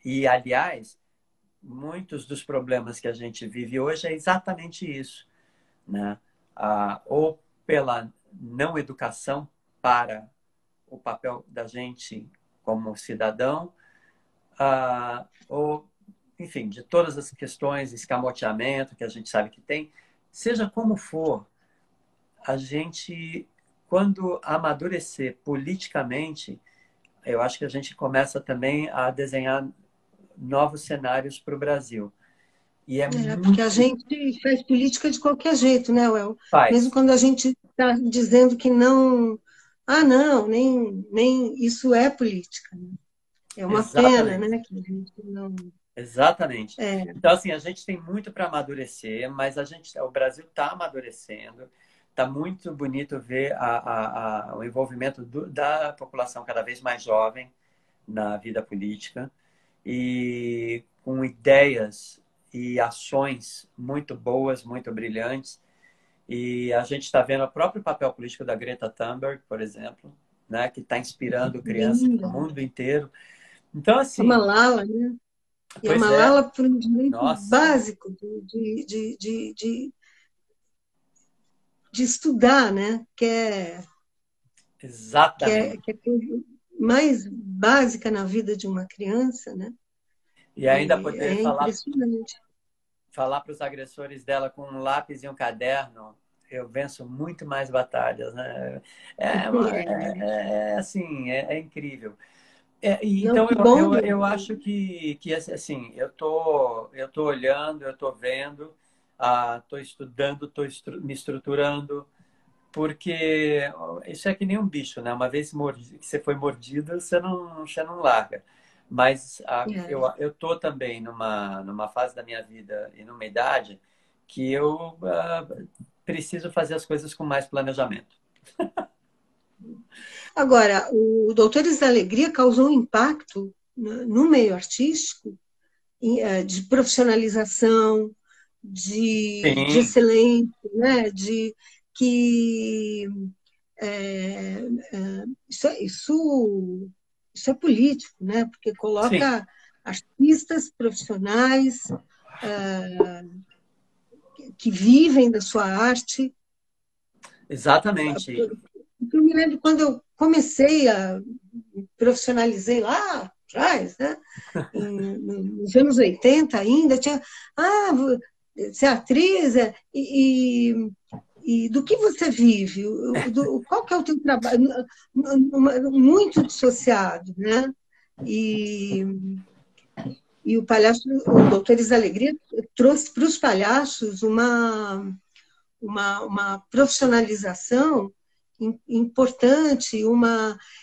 E, aliás, muitos dos problemas que a gente vive hoje é exatamente isso, né? Ou pela não educação para o papel da gente como cidadão, ou, enfim, de todas as questões, escamoteamento que a gente sabe que tem, seja como for, a gente, quando amadurecer politicamente, eu acho que a gente começa também a desenhar novos cenários para o Brasil. E é Porque a muito gente faz política de qualquer jeito, né, Well? Mesmo faz. quando a gente está dizendo que não. Ah, não, nem isso é política. Né? É uma pena, Exatamente. né, que a gente não. Exatamente. É, Então, assim, a gente tem muito para amadurecer, mas o Brasil está amadurecendo. Está muito bonito ver o envolvimento da população cada vez mais jovem na vida política e com ideias e ações muito boas, muito brilhantes. E a gente está vendo o próprio papel político da Greta Thunberg, por exemplo, né, que está inspirando crianças linda. do mundo inteiro. Então, A assim, Malala, né? E a pois é, Malala por um direito nossa, básico de estudar, né? exatamente. Que é a coisa mais básica na vida de uma criança, né? E ainda E poder é impressionante. falar para os agressores dela com um lápis e um caderno, eu venço muito mais batalhas, né? Assim, é incrível. Não, Então, que bom. eu acho que assim, eu tô olhando, eu tô vendo, tô estudando, me estruturando, porque isso é que nem um bicho, né? Uma vez que você foi mordido, você não larga. Mas É. eu tô também numa fase da minha vida e numa idade que eu preciso fazer as coisas com mais planejamento. Agora, o Doutores da Alegria causou um impacto no meio artístico de profissionalização, de Sim, excelência, né? De que é, isso é político, né? Porque sim, coloca artistas profissionais que vivem da sua arte. exatamente. Eu me lembro quando eu comecei a me profissionalizei lá atrás, né? Nos anos 80 ainda, tinha, ser atriz, e do que você vive? Qual que é o teu trabalho? Muito dissociado, né? E, e o palhaço, o Doutores da Alegria trouxe para os palhaços uma profissionalização importante,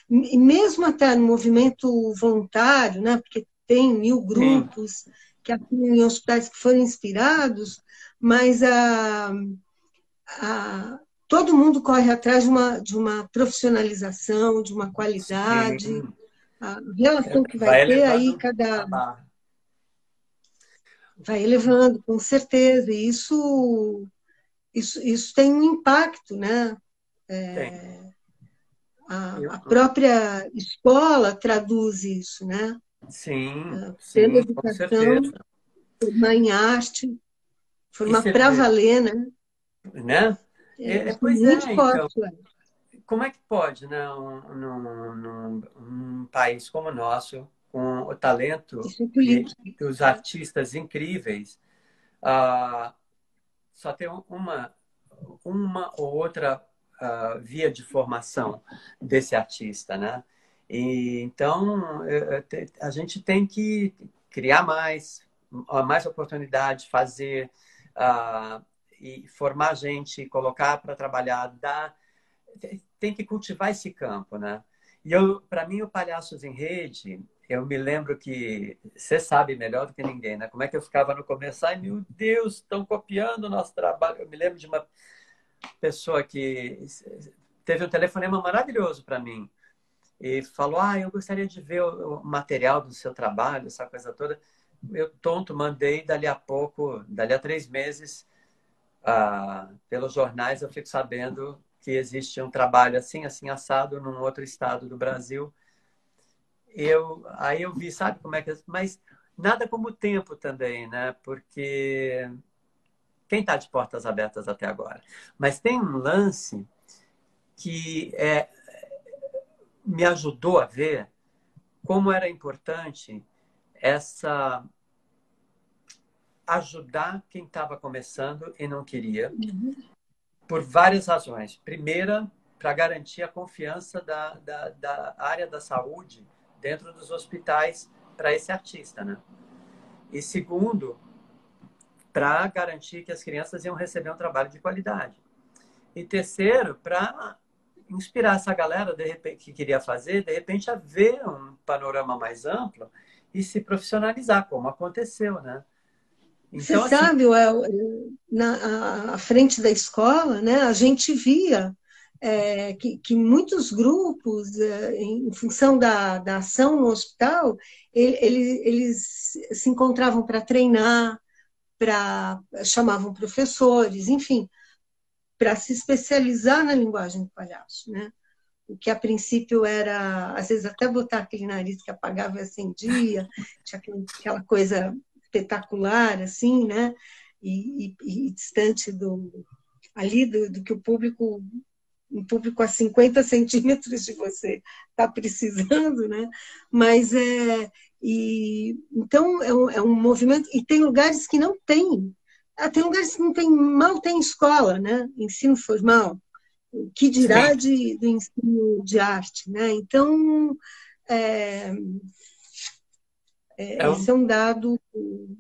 e mesmo até no movimento voluntário, né, porque tem 1000 Sim, grupos que atuam em hospitais que foram inspirados, mas a, todo mundo corre atrás de uma profissionalização, de uma qualidade, sim. a relação que vai Vai ter aí, elevando cada a barra. vai elevando, com certeza, e isso tem um impacto, né? Tem. A Eu, própria escola traduz isso, né? sim, Tendo sim, com educação, certeza. formar em arte, E formar você para vê, valer, né? né? Isso é Pois muito é, então. forte, ué. Como é que pode, né, um país como o nosso, com o talento Isso é e político. os artistas incríveis, ah, só ter uma ou outra via de formação desse artista, né? E, então, a gente tem que criar mais oportunidade, fazer e formar gente, colocar para trabalhar, tem que cultivar esse campo, né? E para mim, o Palhaços em Rede, eu me lembro que você sabe melhor do que ninguém, né? Como é que eu ficava no começo? Ai, meu Deus, estão copiando o nosso trabalho. Eu me lembro de uma pessoa que teve um telefonema maravilhoso para mim. e falou, eu gostaria de ver o material do seu trabalho, essa coisa toda. Eu, tonto, mandei, dali a 3 meses, pelos jornais, eu fico sabendo que existe um trabalho assim, assim, assado, num outro estado do Brasil. Aí eu vi, sabe como é que é? Mas nada como o tempo também, né? Porque quem está de portas abertas até agora? Mas tem um lance que me ajudou a ver como era importante essa ajudar quem estava começando e não queria, por várias razões. Primeira, para garantir a confiança da área da saúde dentro dos hospitais para esse artista, né? E segundo, para garantir que as crianças iam receber um trabalho de qualidade. E terceiro, para inspirar essa galera de repente, que queria fazer, de repente, a ver um panorama mais amplo e se profissionalizar, como aconteceu, né? Você Então, assim, sabe, à frente da escola, né, a gente via que muitos grupos, em função da ação no hospital, eles se encontravam para treinar, chamavam professores, enfim, para se especializar na linguagem do palhaço, né? O que a princípio era, às vezes, até botar aquele nariz que apagava e acendia, tinha aquela coisa espetacular, assim, né? E distante do que o público, um público a 50 centímetros de você está precisando, né? Mas então é um movimento, e tem lugares que não tem. Tem lugares que não tem, mal tem escola, né? Ensino formal, que dirá sim, do ensino de arte, né? Então, é, é esse um, é um dado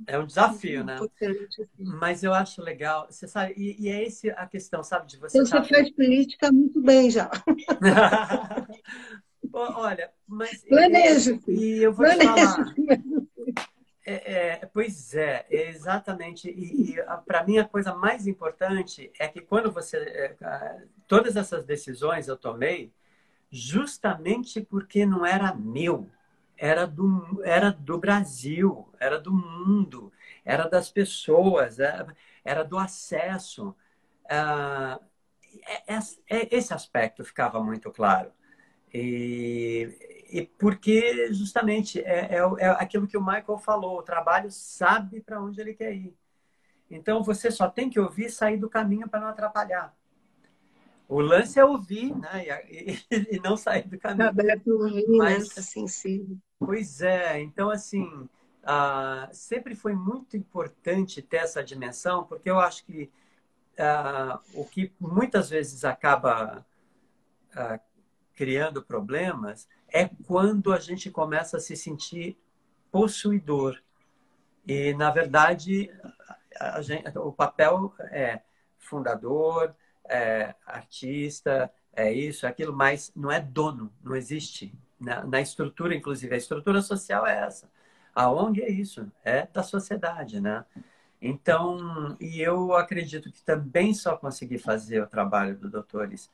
é um desafio, né? importante. Assim. Mas eu acho legal, você sabe, e é esse a questão, sabe, de você Então, estar você à frente. faz política muito bem já. Olha, mas Planejo, sim. e eu vou te Planejo. falar, pois é exatamente. E para mim a coisa mais importante é que quando todas essas decisões eu tomei justamente porque não era meu, era do Brasil, era do mundo, era das pessoas, era do acesso. Ah, esse aspecto ficava muito claro. E porque justamente é aquilo que o Michael falou, o trabalho sabe para onde ele quer ir. Então você só tem que ouvir e sair do caminho para não atrapalhar. O lance é ouvir, né? E não sair do Está caminho. aberto o rim, né? Está Mas, sensível. pois é, então assim, sempre foi muito importante ter essa dimensão, porque eu acho que o que muitas vezes acaba criando problemas é quando a gente começa a se sentir possuidor. E, na verdade, o papel é fundador, artista, é isso, é aquilo, mas não é dono, não existe. Na estrutura, inclusive, a estrutura social é essa. A ONG é isso, é da sociedade, né? Então, e eu acredito que também só consegui fazer o trabalho do Doutores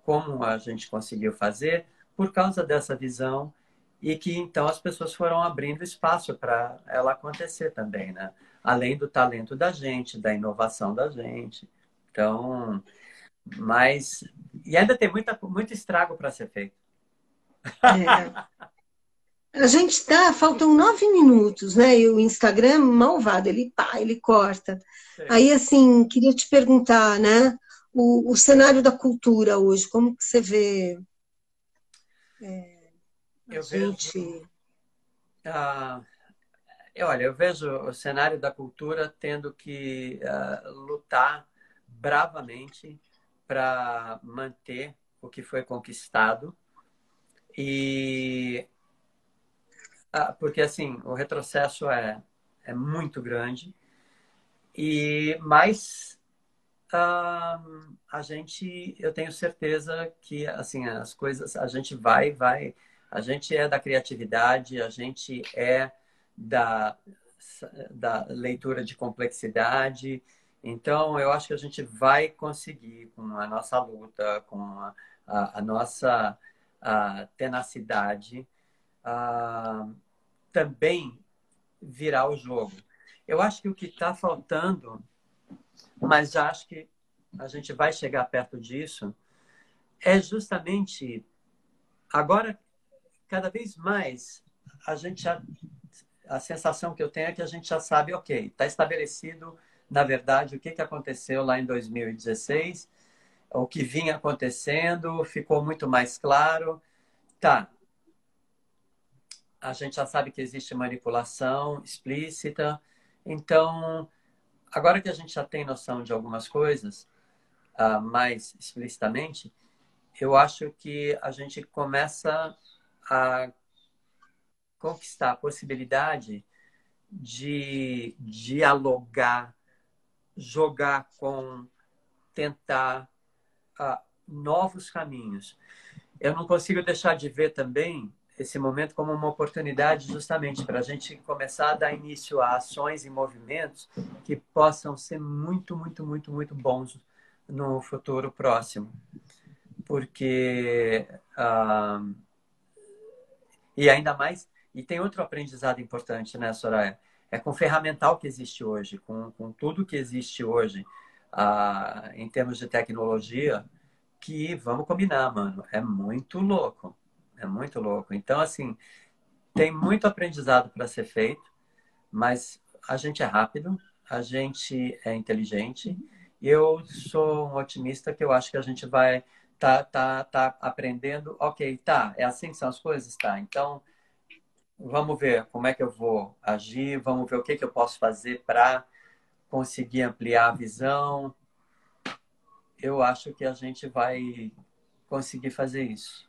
como a gente conseguiu fazer por causa dessa visão e que então as pessoas foram abrindo espaço para ela acontecer também, né? Além do talento da gente, da inovação da gente. Então, mas e ainda tem muito estrago para ser feito. É. A gente está, faltam 9 minutos, né? E o Instagram é malvado, ele corta. Aí, assim, queria te perguntar, né? O cenário da cultura hoje, como que você vê a Eu vejo, gente? ah, olha, eu vejo o cenário da cultura tendo que lutar bravamente para manter o que foi conquistado e porque assim o retrocesso é muito grande e mais a gente eu tenho certeza que assim as coisas a gente vai a gente é da criatividade, a gente é da da leitura de complexidade. Então, eu acho que a gente vai conseguir, com a nossa luta, com a nossa tenacidade, também virar o jogo. Eu acho que o que está faltando, mas já acho que a gente vai chegar perto disso, é justamente agora, cada vez mais, a sensação que eu tenho é que a gente já sabe, ok, está estabelecido, na verdade, o que aconteceu lá em 2016, o que vinha acontecendo, ficou muito mais claro. Tá, a gente já sabe que existe manipulação explícita, então, agora que a gente já tem noção de algumas coisas, mais explicitamente, eu acho que a gente começa a conquistar a possibilidade de dialogar, jogar com, tentar novos caminhos. Eu não consigo deixar de ver também esse momento como uma oportunidade justamente para a gente começar a dar início a ações e movimentos que possam ser muito, muito, muito, muito bons no futuro próximo. Porque e ainda mais, e tem outro aprendizado importante, né, Soraya? É com o ferramental que existe hoje, com tudo que existe hoje, em termos de tecnologia, que, vamos combinar, mano, é muito louco. É muito louco. Então, assim, tem muito aprendizado para ser feito, mas a gente é rápido, a gente é inteligente, e eu sou um otimista que eu acho que a gente vai tá aprendendo. Ok, tá, é assim que são as coisas? Tá, então vamos ver como é que eu vou agir, vamos ver o que que eu posso fazer para conseguir ampliar a visão. Eu acho que a gente vai conseguir fazer isso.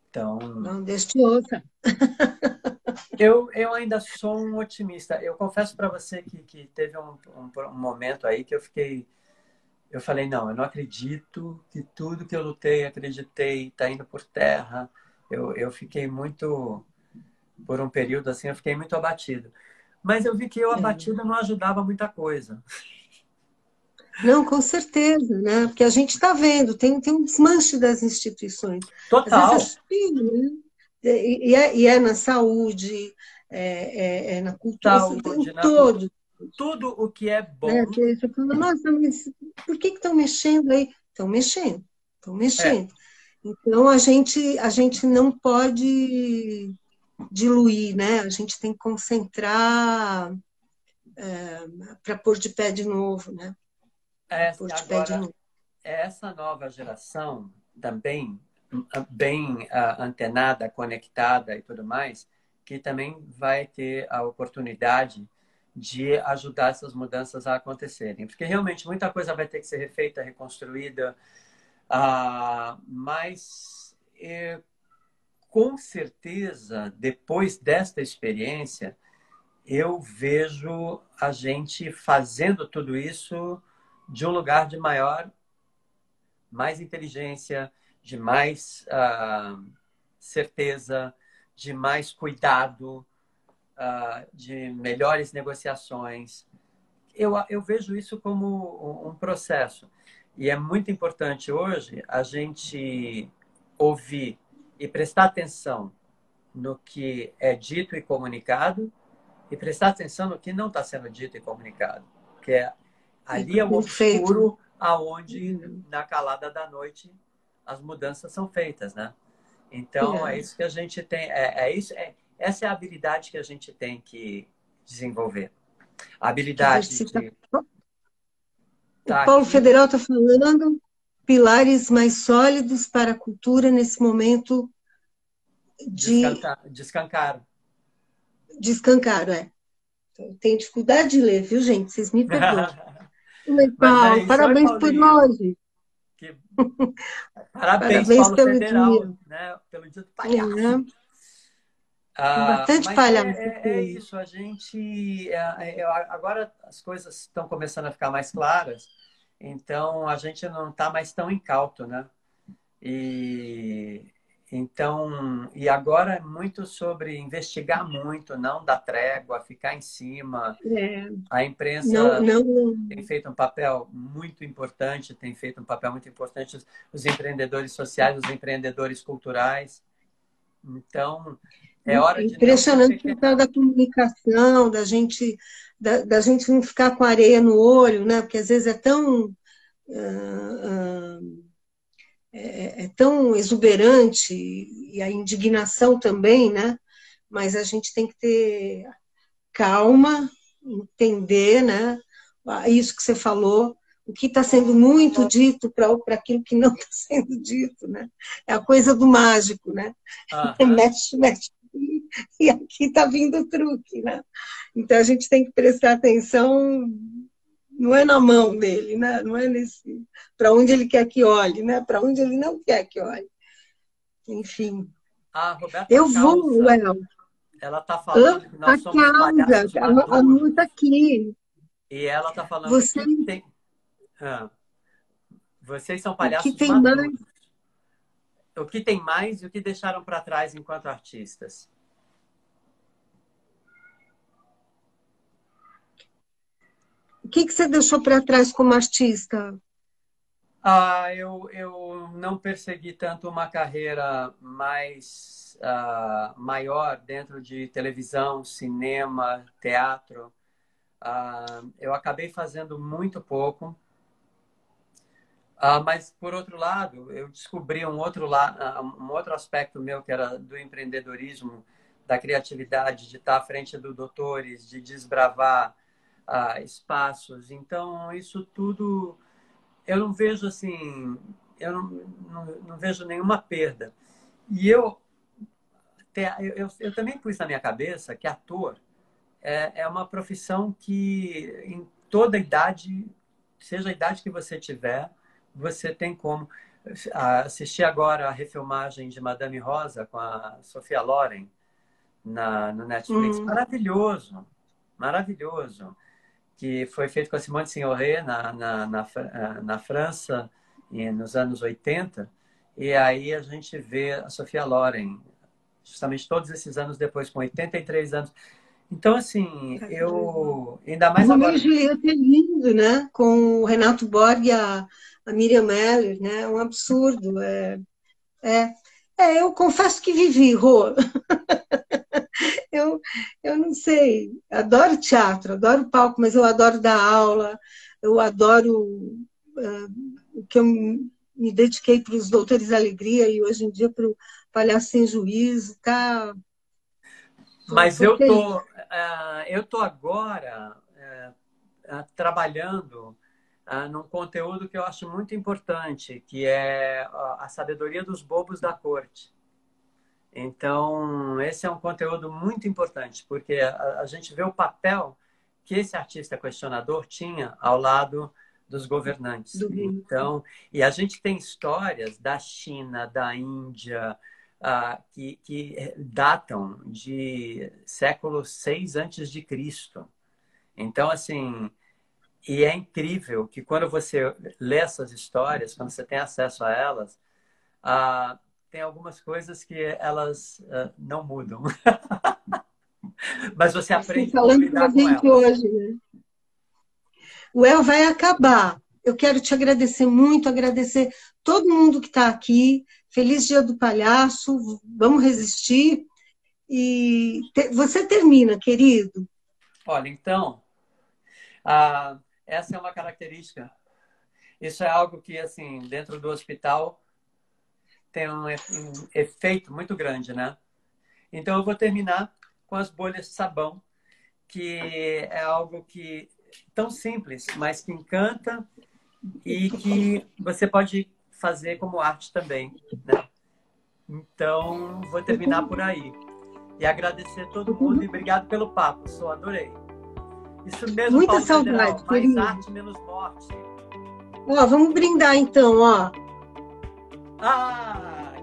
Então, Não, Deus te ouça. eu ainda sou um otimista. Eu confesso para você que teve um momento aí que eu falei, não, eu não acredito que tudo que eu lutei, acreditei, está indo por terra. Eu fiquei muito, por um período assim, eu fiquei muito abatido. Mas eu vi que eu É. abatido não ajudava muita coisa. Não, com certeza, né? Porque a gente está vendo, tem um desmanche das instituições. Às vezes é Total. sutil, né? E é na saúde, é na cultura, em Saúde, na cultura, todo, tudo o que é né? bom. Você fala, nossa, mas por que estão mexendo aí? Estão mexendo, estão É, mexendo. Então a gente não pode diluir, né? A gente tem que concentrar para pôr de pé de novo, né? Pôr de pé de agora, novo. essa nova geração também, bem antenada, conectada e tudo mais, que também vai ter a oportunidade de ajudar essas mudanças a acontecerem. Porque realmente muita coisa vai ter que ser refeita, reconstruída, mas com certeza, depois desta experiência, eu vejo a gente fazendo tudo isso de um lugar de mais inteligência, de mais certeza, de mais cuidado, de melhores negociações. Eu vejo isso como um processo. E é muito importante hoje a gente ouvir e prestar atenção no que é dito e comunicado e prestar atenção no que não está sendo dito e comunicado. Que é, ali é o Perfeito. obscuro aonde, na calada da noite, as mudanças são feitas, né? Então, é É. isso que a gente tem. Essa é a habilidade que a gente tem que desenvolver. A habilidade Diversificar. de O estar Paulo aqui, Federal está falando pilares mais sólidos para a cultura nesse momento de, descancar. de escancaro. É. Eu tenho dificuldade de ler, viu, gente? Vocês me perdoem. Oi, Mas é Paulo, isso. Oi, parabéns por Paulinho. hoje. Que... Parabéns, Parabéns Paulo pelo Federal, dia. né? Pelo dia do É, palhaço. tem bastante Mas palhaço. é isso, a gente. Agora as coisas estão começando a ficar mais claras, então a gente não está mais tão incauto, né? E, Então, e agora é muito sobre investigar muito, não dar trégua, ficar em cima. É, A não, imprensa não, tem feito um papel muito importante, tem feito um papel muito importante os empreendedores sociais, os empreendedores culturais. Então, é hora é de não se impressionante o papel apequenar. da comunicação, da gente não ficar com areia no olho, né? Porque às vezes é tão é tão exuberante e a indignação também, né? Mas a gente tem que ter calma, entender, né? Isso que você falou, o que está sendo muito dito para aquilo que não está sendo dito, né? É a coisa do mágico, né? Aham. Mexe, mexe, e aqui está vindo o truque, né? Então a gente tem que prestar atenção, não é na mão dele, né? Não é nesse para onde ele quer que olhe, né? Para onde ele não quer que olhe. Enfim, A Roberta eu vou, Causa, well, ela está falando que a nós somos causa, palhaços a maduros. luta aqui. E ela está falando Você, que tem... Ah, vocês são o que palhaços tem mais, maduros. O que tem mais e o que deixaram para trás enquanto artistas? o que você deixou para trás como artista? Eu não persegui tanto uma carreira mais maior dentro de televisão, cinema, teatro. Eu acabei fazendo muito pouco. Mas, por outro lado, eu descobri um outro aspecto meu, que era do empreendedorismo, da criatividade, de estar à frente dos doutores, de desbravar espaços. Então, isso tudo, eu não vejo assim, eu não vejo nenhuma perda. E eu também pus na minha cabeça que ator é uma profissão que, em toda idade, seja a idade que você tiver, você tem como. Assistir agora a refilmagem de Madame Rosa com a Sophia Loren no Netflix. Hum, Maravilhoso, maravilhoso. Que foi feito com a Simone Signoret na França, nos anos 80. E aí a gente vê a Sophia Loren, justamente todos esses anos depois, com 83 anos. Então, assim, eu. Ainda mais Romeu e agora. Julieta é lindo, né? Com o Renato Borg e a Miriam Meller, né? É um absurdo. É, eu confesso que vivi, Rô. Eu, eu não sei. Adoro teatro, adoro palco, mas eu adoro dar aula, eu adoro o que eu me dediquei para os Doutores da Alegria e hoje em dia para o Palhaço Sem Juízo, tá? Mas Tô feliz. eu tô agora trabalhando num conteúdo que eu acho muito importante, que é a sabedoria dos bobos da corte. Então, esse é um conteúdo muito importante, porque a gente vê o papel que esse artista questionador tinha ao lado dos governantes. Do Rio. Então, e a gente tem histórias da China, da Índia, que datam de século 6 antes de Cristo. Então, assim, e é incrível que quando você lê essas histórias, quando você tem acesso a elas, ah, tem algumas coisas que elas não mudam. Mas você Estão aprende como falando com a lidar com gente elas. hoje, né? O El vai acabar. Eu quero te agradecer muito, agradecer todo mundo que está aqui. Feliz Dia do Palhaço. Vamos resistir. E você termina, querido. Olha, então, essa é uma característica. Isso é algo que, assim, dentro do hospital tem um efeito muito grande, né? Então, eu vou terminar com as bolhas de sabão, que é algo que tão simples, mas que encanta e que você pode fazer como arte também, né? Então, vou terminar por aí. E agradecer todo mundo e obrigado pelo papo, só adorei. Isso mesmo, Muita Paulo Federal. saudade, Mais querido. arte, menos morte. Ó, vamos brindar então, ó.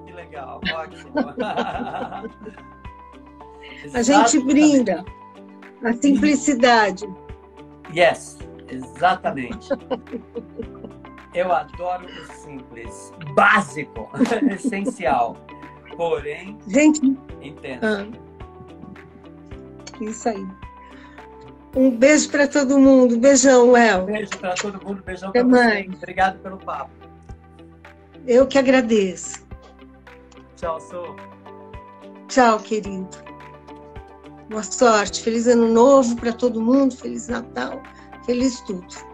Que legal. Ótimo. A gente Exatamente. brinda a simplicidade. Yes, exatamente. Eu adoro o simples, básico, essencial. porém Gente, intenso. Isso aí. Um beijo para todo mundo. Beijão, Léo. Beijo para todo mundo. Beijão para você. Obrigado pelo papo. Eu que agradeço. Tchau, Sô. Tchau, querido. Boa sorte. Feliz Ano Novo para todo mundo. Feliz Natal. Feliz tudo.